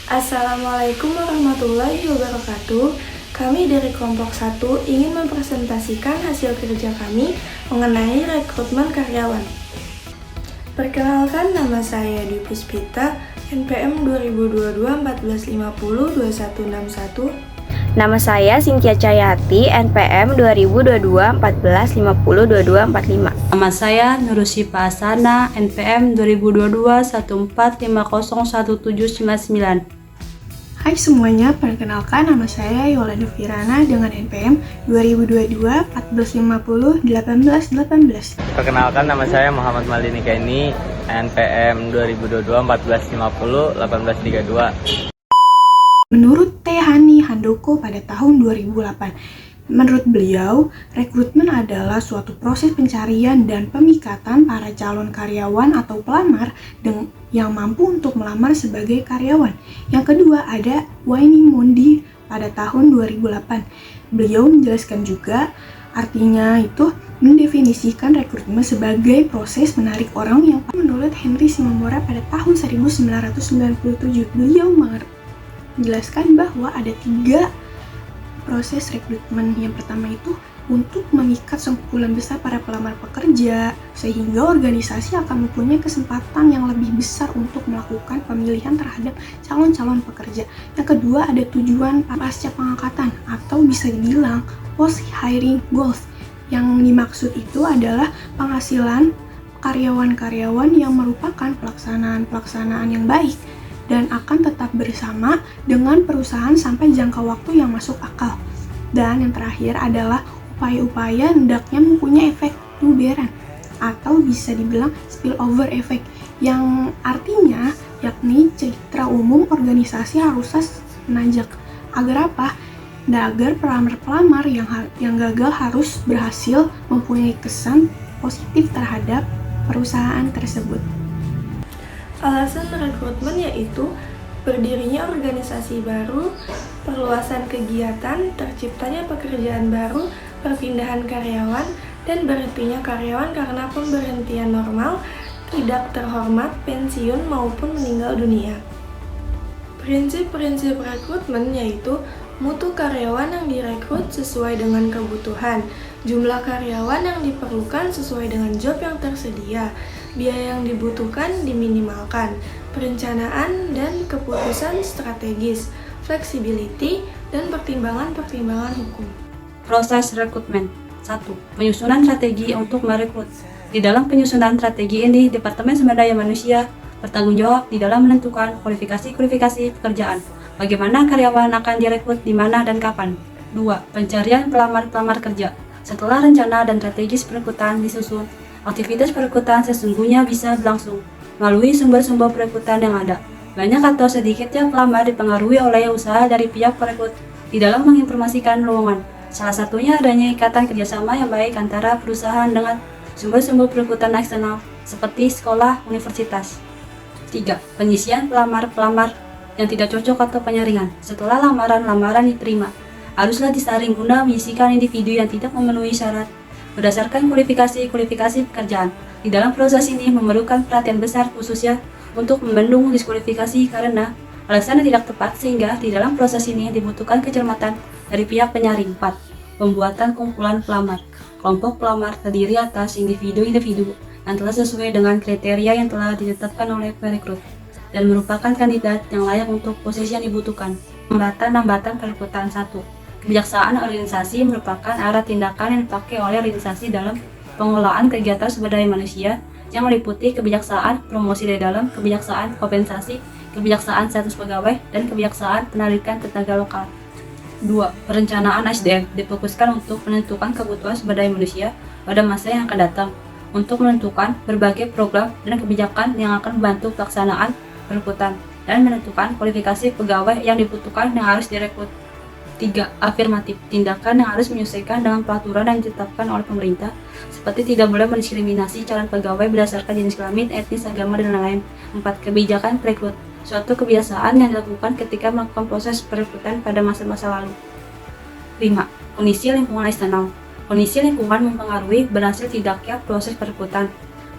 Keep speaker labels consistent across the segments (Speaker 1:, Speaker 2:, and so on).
Speaker 1: Assalamualaikum warahmatullahi wabarakatuh. Kami dari kelompok 1 ingin mempresentasikan hasil kerja kami mengenai rekrutmen karyawan. Perkenalkan, nama saya Dwi Puspita, NPM 2022-1450-2161.
Speaker 2: Nama saya Cynthia Cayati, NPM 2022-1450-2245.
Speaker 3: Nama saya Nurusyifa Asana, NPM 2022-1450-1799.
Speaker 4: Hai semuanya, perkenalkan nama saya Yolanda Firana dengan NPM 2022-1450-1818.
Speaker 5: Perkenalkan, nama saya Muhammad Maldini Kaini, NPM 2022-1450-1832.
Speaker 4: Menurut T. Hani Handoko pada tahun 2008, menurut beliau, rekrutmen adalah suatu proses pencarian dan pemikatan para calon karyawan atau pelamar yang mampu untuk melamar sebagai karyawan. Yang kedua ada Wayne Mondi pada tahun 2008. Beliau menjelaskan juga artinya itu mendefinisikan rekrutmen sebagai proses menarik orang yang menurut Henry Simomora pada tahun 1997. Beliau menjelaskan bahwa ada 3 proses rekrutmen. Yang pertama itu untuk memikat sekumpulan besar para pelamar pekerja, sehingga organisasi akan mempunyai kesempatan yang lebih besar untuk melakukan pemilihan terhadap calon-calon pekerja. Yang kedua ada tujuan pasca pengangkatan atau bisa dibilang post hiring goals. Yang dimaksud itu adalah penghasilan karyawan-karyawan yang merupakan pelaksanaan yang baik dan akan tetap bersama dengan perusahaan sampai jangka waktu yang masuk akal. Dan yang terakhir adalah upaya-upaya hendaknya mempunyai efek tuberan atau bisa dibilang spillover effect, yang artinya yakni citra umum organisasi harusnya menanjak. Agar apa? Dan agar pelamar-pelamar yang gagal harus berhasil mempunyai kesan positif terhadap perusahaan tersebut.
Speaker 1: Alasan rekrutmen yaitu berdirinya organisasi baru, perluasan kegiatan, terciptanya pekerjaan baru, perpindahan karyawan, dan berhentinya karyawan karena pemberhentian normal, tidak terhormat, pensiun, maupun meninggal dunia. Prinsip-prinsip rekrutmen yaitu mutu karyawan yang direkrut sesuai dengan kebutuhan, jumlah karyawan yang diperlukan sesuai dengan job yang tersedia, biaya yang dibutuhkan diminimalkan, perencanaan dan keputusan strategis, flexibility, dan pertimbangan-pertimbangan hukum.
Speaker 3: Proses rekrutmen 1. Penyusunan strategi untuk merekrut. Di dalam penyusunan strategi ini, Departemen Sumber Daya Manusia bertanggung jawab di dalam menentukan kualifikasi pekerjaan. Bagaimana karyawan akan direkrut, di mana dan kapan. 2. Pencarian pelamar kerja. Setelah rencana dan strategis perekrutan disusun, aktivitas perekrutan sesungguhnya bisa berlangsung melalui sumber-sumber perekrutan yang ada. Banyak atau sedikitnya pelamar dipengaruhi oleh usaha dari pihak perekrut di dalam menginformasikan lowongan. Salah satunya adanya ikatan kerjasama yang baik antara perusahaan dengan sumber-sumber perekrutan eksternal seperti sekolah, universitas. 3. Pengisian pelamar yang tidak cocok atau penyaringan. Setelah lamaran diterima, haruslah disaring guna mengisikan individu yang tidak memenuhi syarat berdasarkan kualifikasi pekerjaan. Di dalam proses ini memerlukan perhatian besar khususnya untuk membendung diskualifikasi karena alasan yang tidak tepat, sehingga di dalam proses ini dibutuhkan kecermatan dari pihak penyaring. 4. Pembuatan kumpulan pelamar. Kelompok pelamar terdiri atas individu-individu yang telah sesuai dengan kriteria yang telah ditetapkan oleh perekrut dan merupakan kandidat yang layak untuk posisi yang dibutuhkan. Hambatan perekrutan 1. Kebijaksanaan organisasi merupakan arah tindakan yang dipakai oleh organisasi dalam pengelolaan kegiatan sumber daya manusia yang meliputi kebijaksanaan promosi dari dalam, kebijaksanaan kompensasi, kebijaksanaan status pegawai, dan kebijaksanaan penarikan tenaga lokal. 2. Perencanaan SDM difokuskan untuk menentukan kebutuhan sumber daya manusia pada masa yang akan datang, untuk menentukan berbagai program dan kebijakan yang akan membantu pelaksanaan perekrutan dan menentukan kualifikasi pegawai yang dibutuhkan yang harus direkrut. 3. Afirmatif, tindakan yang harus menyesuaikan dengan peraturan yang ditetapkan oleh pemerintah, seperti tidak boleh mendiskriminasi calon pegawai berdasarkan jenis kelamin, etnis, agama, dan lain-lain. 4. Kebijakan perekrut, suatu kebiasaan yang dilakukan ketika melakukan proses perekrutan pada masa-masa lalu. 5. Kondisi lingkungan eksternal. Kondisi lingkungan mempengaruhi berhasil tidaknya proses perekrutan,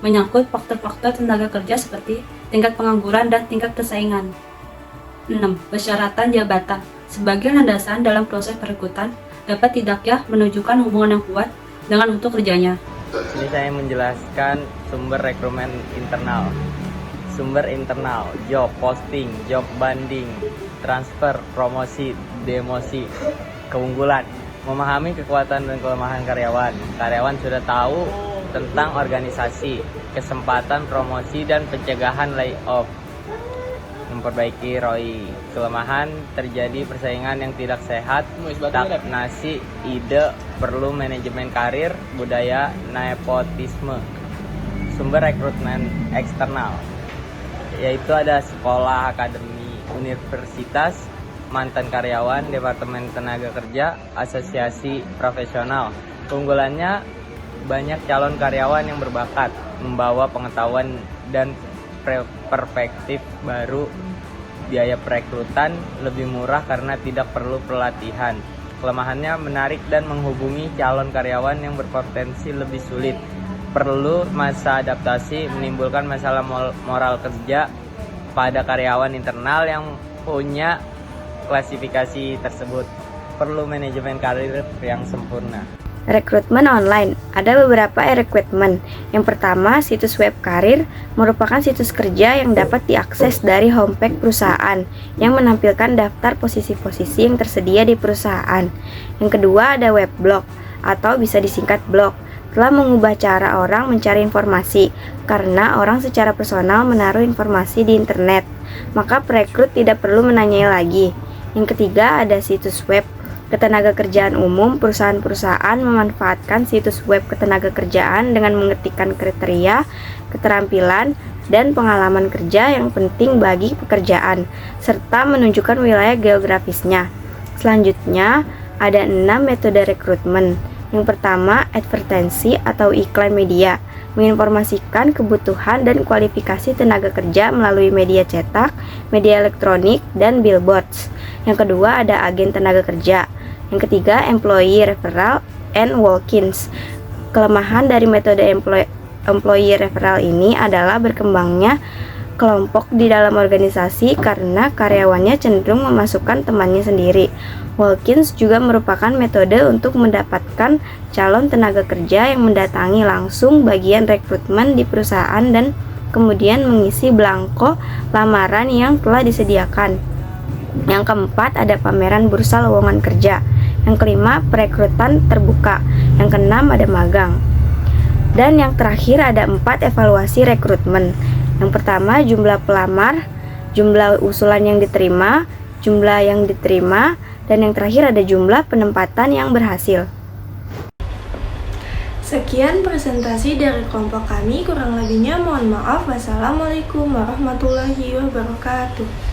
Speaker 3: menyangkut faktor-faktor tenaga kerja seperti tingkat pengangguran dan tingkat persaingan. 6. Persyaratan jabatan. Sebagai landasan dalam proses perekrutan, dapat tidaknya menunjukkan hubungan yang kuat dengan untuk kerjanya.
Speaker 5: Ini saya menjelaskan sumber rekrutmen internal. Sumber internal, job posting, job banding, transfer, promosi, demosi, keunggulan. Memahami kekuatan dan kelemahan karyawan. Karyawan sudah tahu tentang organisasi, kesempatan promosi dan pencegahan layoff. Memperbaiki ROI. Kelemahan terjadi persaingan yang tidak sehat, stagnasi ide, perlu manajemen karir, budaya nepotisme. Sumber rekrutmen eksternal, yaitu ada sekolah, akademi, universitas, mantan karyawan, departemen tenaga kerja, asosiasi profesional. Keunggulannya, banyak calon karyawan yang berbakat, membawa pengetahuan dan perspektif baru. Biaya perekrutan lebih murah karena tidak perlu pelatihan. Kelemahannya, menarik dan menghubungi calon karyawan yang berpotensi lebih sulit. Perlu masa adaptasi, menimbulkan masalah moral kerja pada karyawan internal yang punya klasifikasi tersebut. Perlu manajemen karir yang sempurna.
Speaker 2: Rekrutmen online. Ada beberapa rekrutmen. Yang pertama, situs web karir merupakan situs kerja yang dapat diakses dari homepage perusahaan yang menampilkan daftar posisi-posisi yang tersedia di perusahaan. Yang kedua, ada web blog atau bisa disingkat blog. Telah mengubah cara orang mencari informasi karena orang secara personal menaruh informasi di internet, maka perekrut tidak perlu menanyai lagi. Yang ketiga, ada situs web ketenagakerjaan umum. Perusahaan-perusahaan memanfaatkan situs web ketenagakerjaan dengan mengetikkan kriteria, keterampilan, dan pengalaman kerja yang penting bagi pekerjaan, serta menunjukkan wilayah geografisnya. Selanjutnya, ada 6 metode rekrutmen. Yang pertama, advertensi atau iklan media, menginformasikan kebutuhan dan kualifikasi tenaga kerja melalui media cetak, media elektronik, dan billboards. Yang kedua, ada agen tenaga kerja. Yang ketiga, employee referral and walk-ins. Kelemahan dari metode employee referral ini adalah berkembangnya kelompok di dalam organisasi karena karyawannya cenderung memasukkan temannya sendiri. Walk-ins juga merupakan metode untuk mendapatkan calon tenaga kerja yang mendatangi langsung bagian rekrutmen di perusahaan dan kemudian mengisi belangko lamaran yang telah disediakan. Yang keempat, ada pameran bursa lowongan kerja. Yang kelima, perekrutan terbuka. Yang keenam, ada magang. Dan yang terakhir, ada 4 evaluasi rekrutmen. Yang pertama, jumlah pelamar, jumlah usulan yang diterima, jumlah yang diterima, dan yang terakhir ada jumlah penempatan yang berhasil.
Speaker 1: Sekian presentasi dari kelompok kami, kurang lebihnya mohon maaf. Wassalamualaikum warahmatullahi wabarakatuh.